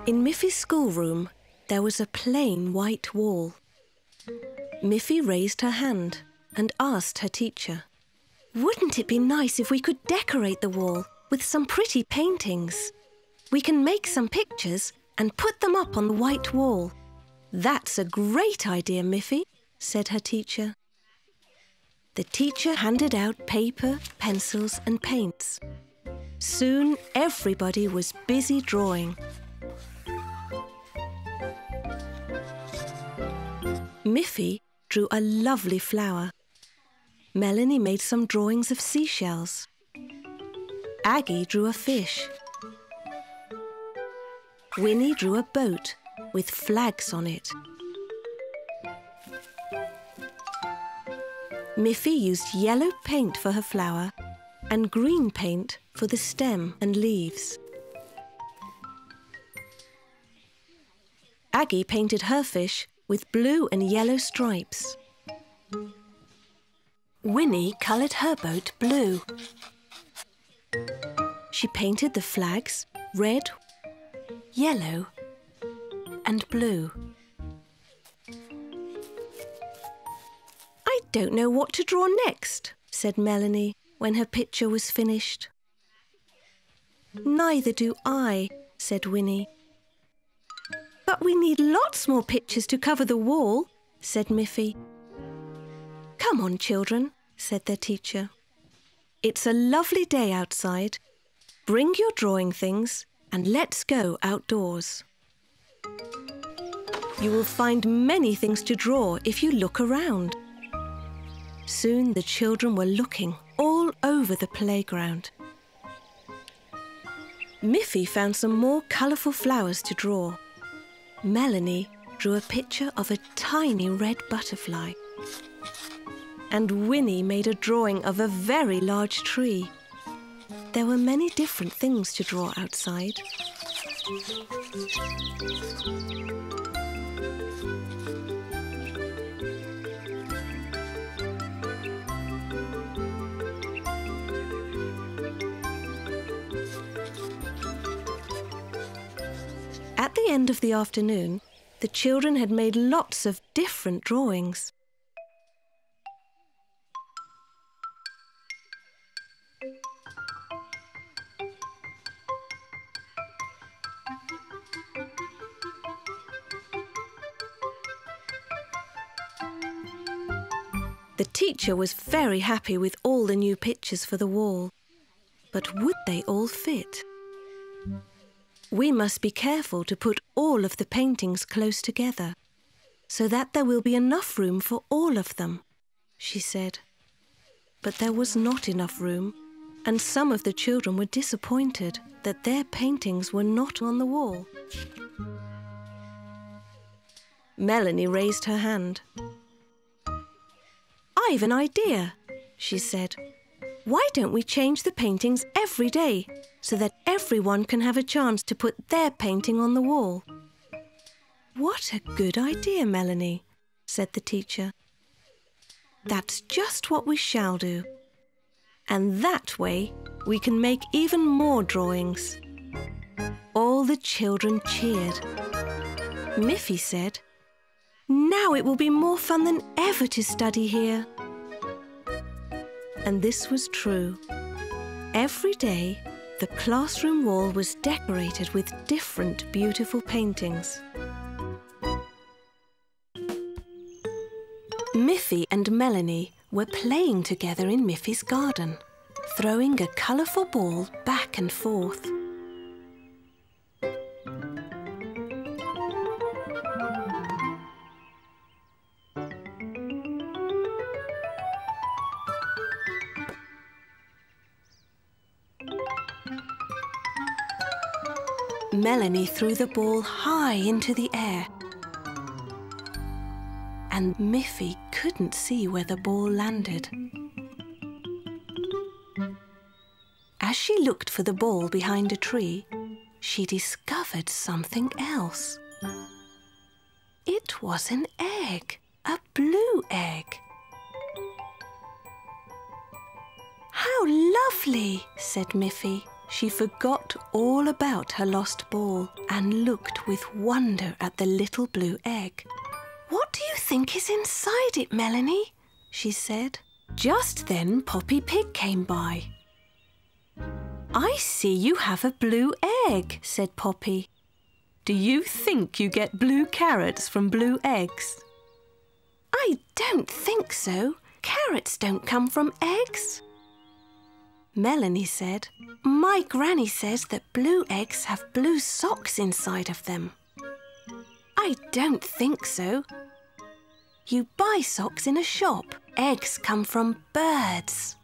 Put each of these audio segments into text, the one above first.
In Miffy's schoolroom, there was a plain white wall. Miffy raised her hand and asked her teacher, "Wouldn't it be nice if we could decorate the wall with some pretty paintings? We can make some pictures and put them up on the white wall." "That's a great idea, Miffy," said her teacher. The teacher handed out paper, pencils and paints. Soon everybody was busy drawing. Miffy drew a lovely flower. Melanie made some drawings of seashells. Aggie drew a fish. Winnie drew a boat with flags on it. Miffy used yellow paint for her flower and green paint for the stem and leaves. Aggie painted her fish with blue and yellow stripes. Winnie coloured her boat blue. She painted the flags red, yellow and blue. "I don't know what to draw next," said Melanie when her picture was finished. "Neither do I," said Winnie. "But we need lots more pictures to cover the wall," said Miffy. "Come on, children," said their teacher. "It's a lovely day outside. Bring your drawing things and let's go outdoors. You will find many things to draw if you look around." Soon the children were looking all over the playground. Miffy found some more colourful flowers to draw. Melanie drew a picture of a tiny red butterfly. And Winnie made a drawing of a very large tree. There were many different things to draw outside. At the end of the afternoon, the children had made lots of different drawings. The teacher was very happy with all the new pictures for the wall. But would they all fit? "We must be careful to put all of the paintings close together, so that there will be enough room for all of them," she said. But there was not enough room, and some of the children were disappointed that their paintings were not on the wall. Melanie raised her hand. "I've an idea," she said. "Why don't we change the paintings every day so that everyone can have a chance to put their painting on the wall?" "What a good idea, Melanie," said the teacher. "That's just what we shall do. And that way we can make even more drawings." All the children cheered. Miffy said, "Now it will be more fun than ever to study here." And this was true. Every day, the classroom wall was decorated with different beautiful paintings. Miffy and Melanie were playing together in Miffy's garden, throwing a colourful ball back and forth. Melanie threw the ball high into the air, and Miffy couldn't see where the ball landed. As she looked for the ball behind a tree, she discovered something else. It was an egg, a blue egg. "How lovely," said Miffy. She forgot all about her lost ball and looked with wonder at the little blue egg. "What do you think is inside it, Melanie?" she said. Just then Poppy Pig came by. "I see you have a blue egg," said Poppy. "Do you think you get blue carrots from blue eggs?" "I don't think so. Carrots don't come from eggs." Melanie said, "My granny says that blue eggs have blue socks inside of them." "I don't think so. You buy socks in a shop. Eggs come from birds.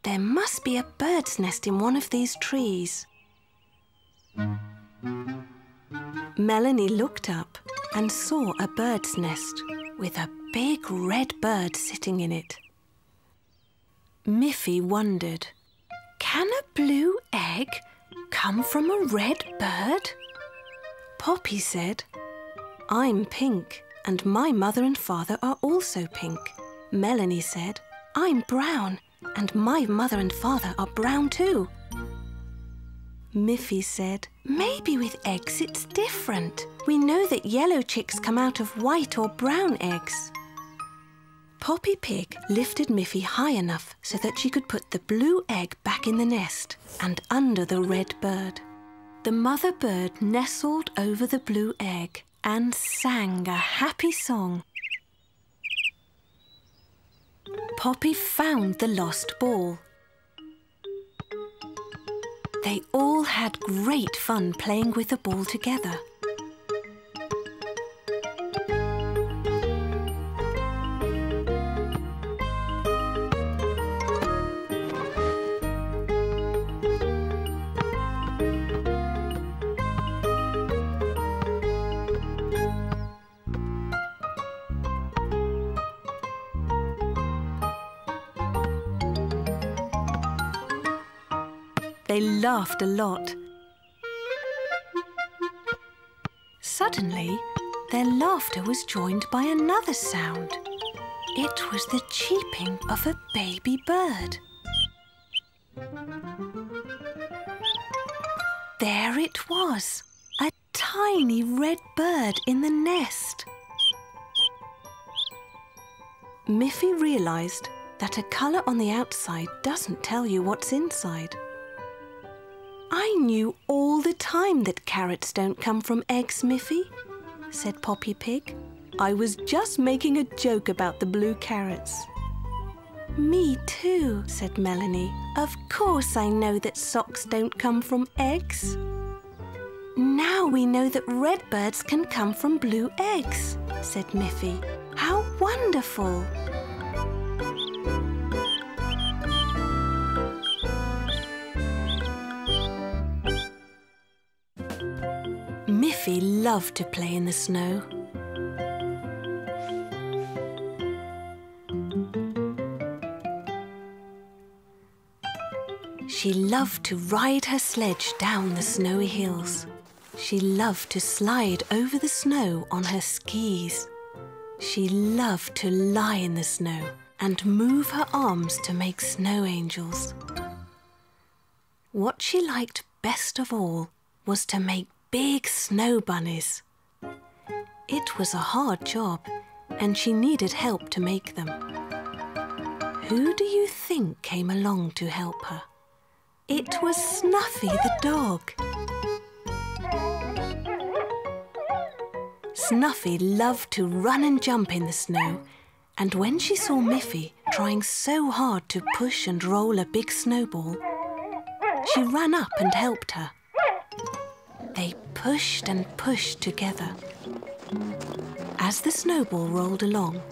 There must be a bird's nest in one of these trees." Melanie looked up and saw a bird's nest with a big red bird sitting in it. Miffy wondered, "Can a blue egg come from a red bird?" Poppy said, "I'm pink and my mother and father are also pink." Melanie said, "I'm brown and my mother and father are brown too." Miffy said, "Maybe with eggs it's different. We know that yellow chicks come out of white or brown eggs." Poppy Pig lifted Miffy high enough so that she could put the blue egg back in the nest and under the red bird. The mother bird nestled over the blue egg and sang a happy song. Poppy found the lost ball. They all had great fun playing with the ball together. They laughed a lot. Suddenly, their laughter was joined by another sound. It was the cheeping of a baby bird. There it was, a tiny red bird in the nest. Miffy realised that a colour on the outside doesn't tell you what's inside. "I knew all the time that carrots don't come from eggs, Miffy," said Poppy Pig. "I was just making a joke about the blue carrots." "Me too," said Melanie. "Of course I know that socks don't come from eggs." "Now we know that red birds can come from blue eggs," said Miffy. "How wonderful!" Miffy loved to play in the snow. She loved to ride her sledge down the snowy hills. She loved to slide over the snow on her skis. She loved to lie in the snow and move her arms to make snow angels. What she liked best of all was to make big snow bunnies. It was a hard job and she needed help to make them. Who do you think came along to help her? It was Snuffy the dog. Snuffy loved to run and jump in the snow, and when she saw Miffy trying so hard to push and roll a big snowball, she ran up and helped her. They pushed and pushed together. As the snowball rolled along,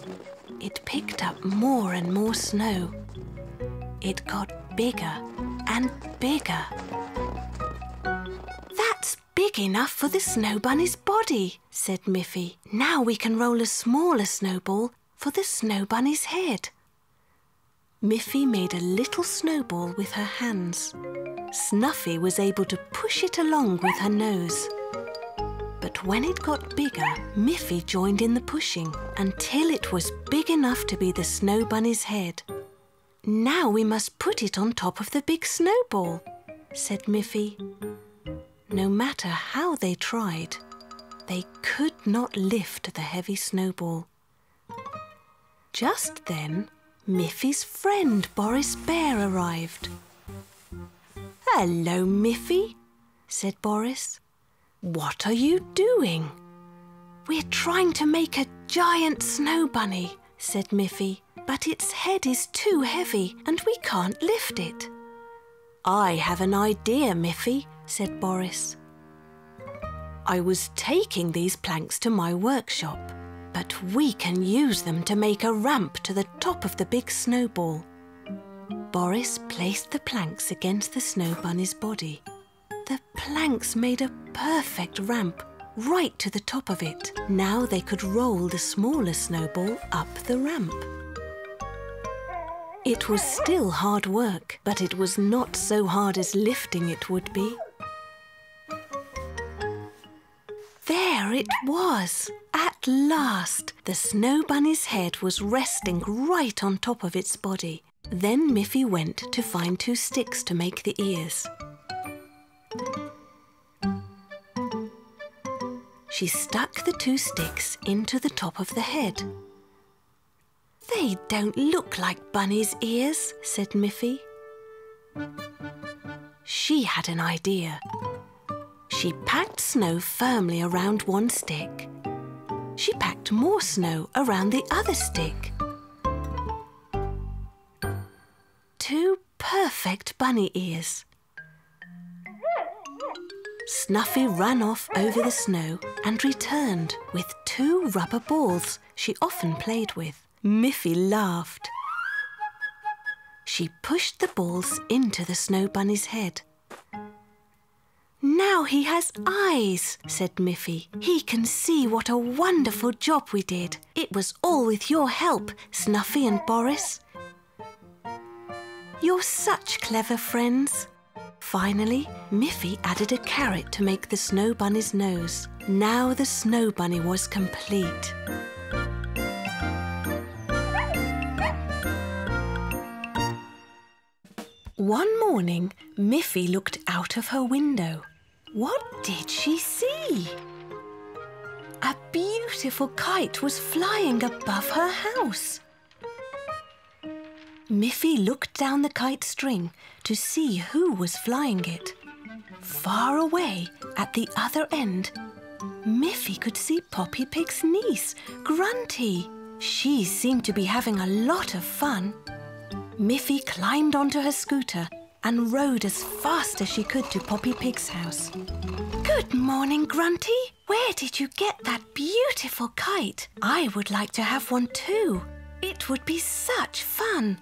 it picked up more and more snow. It got bigger and bigger. "That's big enough for the snow bunny's body," said Miffy. "Now we can roll a smaller snowball for the snow bunny's head." Miffy made a little snowball with her hands. Snuffy was able to push it along with her nose. But when it got bigger, Miffy joined in the pushing until it was big enough to be the snow bunny's head. "Now we must put it on top of the big snowball." said Miffy. No matter how they tried, they could not lift the heavy snowball. Just then, Miffy's friend Boris Bear arrived. "Hello, Miffy," said Boris. "What are you doing?" "We're trying to make a giant snow bunny," said Miffy, "but its head is too heavy and we can't lift it." "I have an idea, Miffy," said Boris. "I was taking these planks to my workshop, but we can use them to make a ramp to the top of the big snowball." Boris placed the planks against the snow bunny's body. The planks made a perfect ramp right to the top of it. Now they could roll the smaller snowball up the ramp. It was still hard work, but it was not so hard as lifting it would be. There it was! At last! The snow bunny's head was resting right on top of its body. Then Miffy went to find 2 sticks to make the ears. She stuck the 2 sticks into the top of the head. "They don't look like bunny's ears," said Miffy. She had an idea. She packed snow firmly around 1 stick. She packed more snow around the other stick. 2 perfect bunny ears. Snuffy ran off over the snow and returned with 2 rubber balls she often played with. Miffy laughed. She pushed the balls into the snow bunny's head. "Now he has eyes," said Miffy. "He can see what a wonderful job we did. It was all with your help, Snuffy and Boris. You're such clever friends." Finally, Miffy added a carrot to make the snow bunny's nose. Now the snow bunny was complete. One morning, Miffy looked out of her window. What did she see? A beautiful kite was flying above her house. Miffy looked down the kite string to see who was flying it. Far away, at the other end, Miffy could see Poppy Pig's niece, Grunty. She seemed to be having a lot of fun. Miffy climbed onto her scooter and rode as fast as she could to Poppy Pig's house. "Good morning, Grunty. Where did you get that beautiful kite? I would like to have one too. It would be such fun.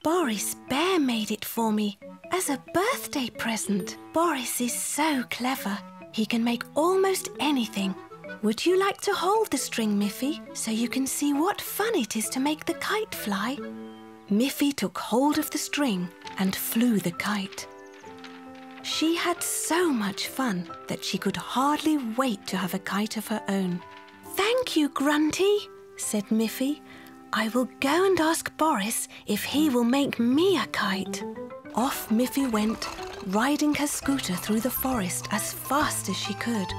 Boris Bear made it for me as a birthday present. Boris is so clever. He can make almost anything. Would you like to hold the string, Miffy, so you can see what fun it is to make the kite fly?" Miffy took hold of the string and flew the kite. She had so much fun that she could hardly wait to have a kite of her own. "Thank you, Grunty," said Miffy. "I will go and ask Boris if he will make me a kite." Off Miffy went, riding her scooter through the forest as fast as she could.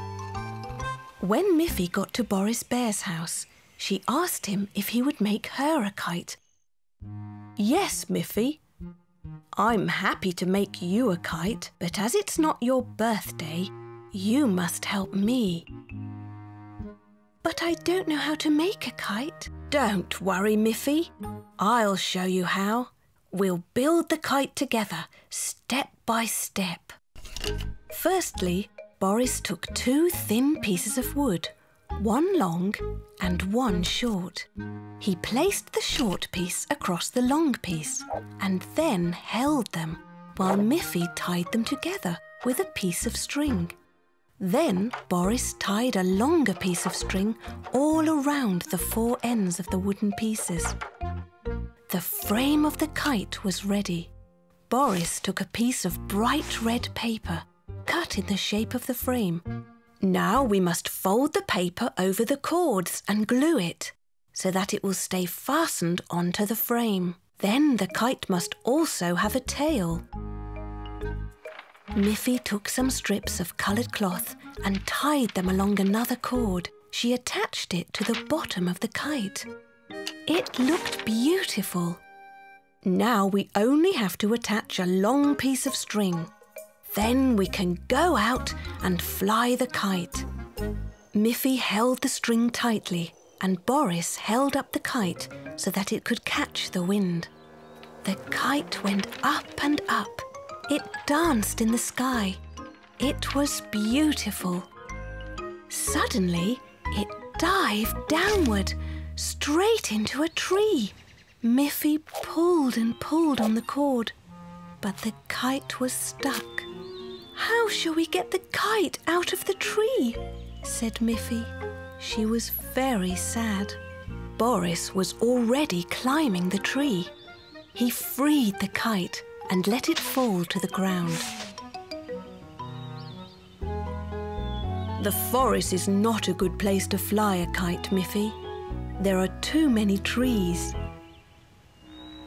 When Miffy got to Boris Bear's house, she asked him if he would make her a kite. "Yes, Miffy. I'm happy to make you a kite, but as it's not your birthday, you must help me." "But I don't know how to make a kite." "Don't worry, Miffy. I'll show you how. We'll build the kite together, step by step." Firstly, Boris took 2 thin pieces of wood, 1 long and 1 short. He placed the short piece across the long piece and then held them while Miffy tied them together with a piece of string. Then Boris tied a longer piece of string all around the 4 ends of the wooden pieces. The frame of the kite was ready. Boris took a piece of bright red paper, cut in the shape of the frame. Now we must fold the paper over the cords and glue it, so that it will stay fastened onto the frame. Then the kite must also have a tail. Miffy took some strips of coloured cloth and tied them along another cord. She attached it to the bottom of the kite. It looked beautiful. Now we only have to attach a long piece of string. Then we can go out and fly the kite. Miffy held the string tightly and Boris held up the kite so that it could catch the wind. The kite went up and up. It danced in the sky. It was beautiful. Suddenly, it dived downward, straight into a tree. Miffy pulled and pulled on the cord, but the kite was stuck. "How shall we get the kite out of the tree?" said Miffy. She was very sad. Boris was already climbing the tree. He freed the kite and let it fall to the ground. "The forest is not a good place to fly a kite, Miffy. There are too many trees."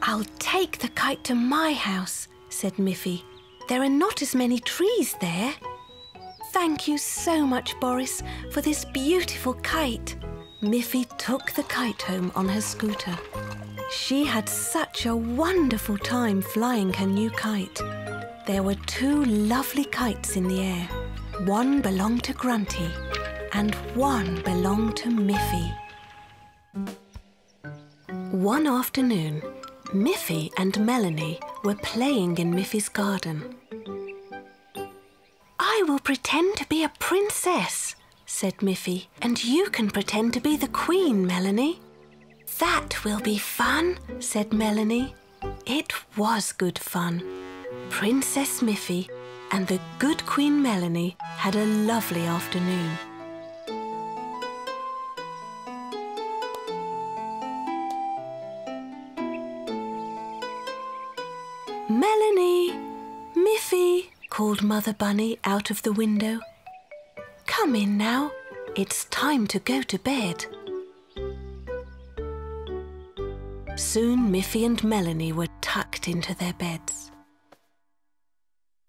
"I'll take the kite to my house," said Miffy. "There are not as many trees there." "Thank you so much, Boris, for this beautiful kite." Miffy took the kite home on her scooter. She had such a wonderful time flying her new kite. There were 2 lovely kites in the air. One belonged to Grunty and one belonged to Miffy. One afternoon, Miffy and Melanie were playing in Miffy's garden. "I will pretend to be a princess," said Miffy, "and you can pretend to be the queen, Melanie." "That will be fun," said Melanie. It was good fun. Princess Miffy and the good Queen Melanie had a lovely afternoon. "Melanie! Miffy!" called Mother Bunny out of the window. "Come in now. It's time to go to bed." Soon Miffy and Melanie were tucked into their beds.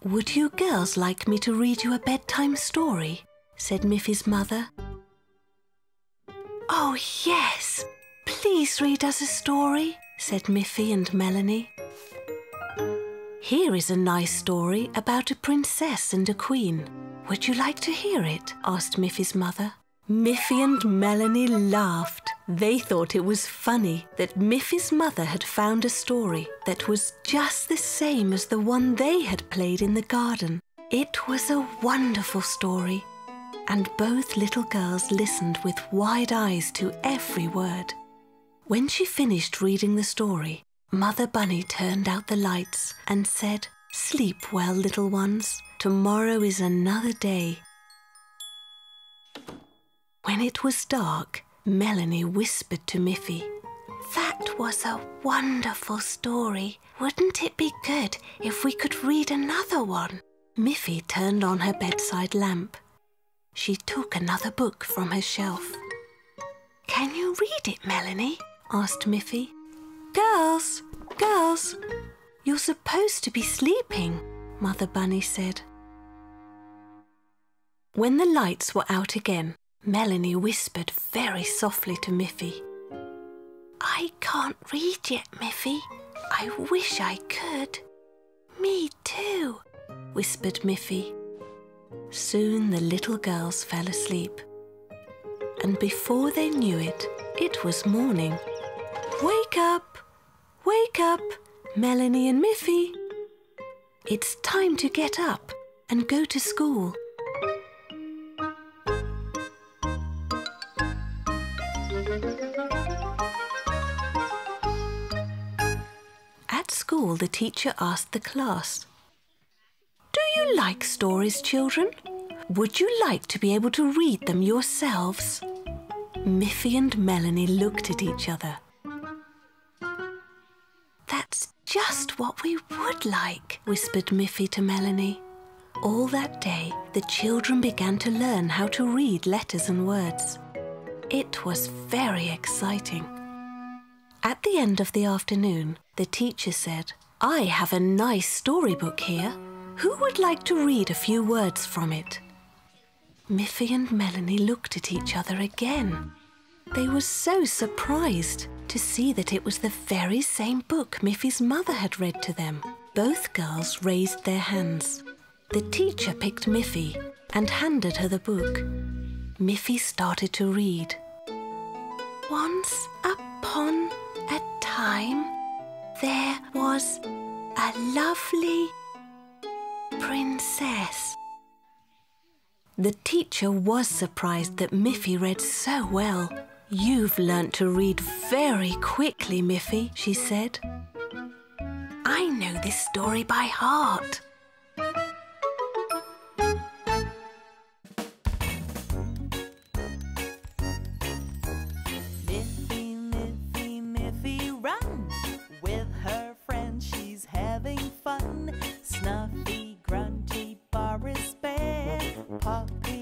"Would you girls like me to read you a bedtime story?" said Miffy's mother. "Oh, yes! Please read us a story," said Miffy and Melanie. "Here is a nice story about a princess and a queen. Would you like to hear it?" asked Miffy's mother. Miffy and Melanie laughed. They thought it was funny that Miffy's mother had found a story that was just the same as the one they had played in the garden. It was a wonderful story, and both little girls listened with wide eyes to every word. When she finished reading the story, Mother Bunny turned out the lights and said, "Sleep well, little ones. Tomorrow is another day." When it was dark, Melanie whispered to Miffy, "That was a wonderful story. Wouldn't it be good if we could read another one?" Miffy turned on her bedside lamp. She took another book from her shelf. "Can you read it, Melanie?" asked Miffy. "Girls, girls, you're supposed to be sleeping," Mother Bunny said. When the lights were out again, Melanie whispered very softly to Miffy. "I can't read yet, Miffy. I wish I could." "Me too," whispered Miffy. Soon the little girls fell asleep. And before they knew it, it was morning. Wake up, Melanie and Miffy. It's time to get up and go to school." At school, the teacher asked the class, "Do you like stories, children? Would you like to be able to read them yourselves?" Miffy and Melanie looked at each other. "That's just what we would like," whispered Miffy to Melanie. All that day, the children began to learn how to read letters and words. It was very exciting. At the end of the afternoon, the teacher said, "I have a nice storybook here. Who would like to read a few words from it? Miffy and Melanie looked at each other again. They were so surprised to see that it was the very same book Miffy's mother had read to them. Both girls raised their hands. The teacher picked Miffy and handed her the book. Miffy started to read. Once upon a time, there was a lovely princess. The teacher was surprised that Miffy read so well. You've learnt to read very quickly, Miffy, she said. I know this story by heart. Miffy, Miffy, Miffy, run! With her friends she's having fun. Snuffy, grunty, Boris Bear, Poppy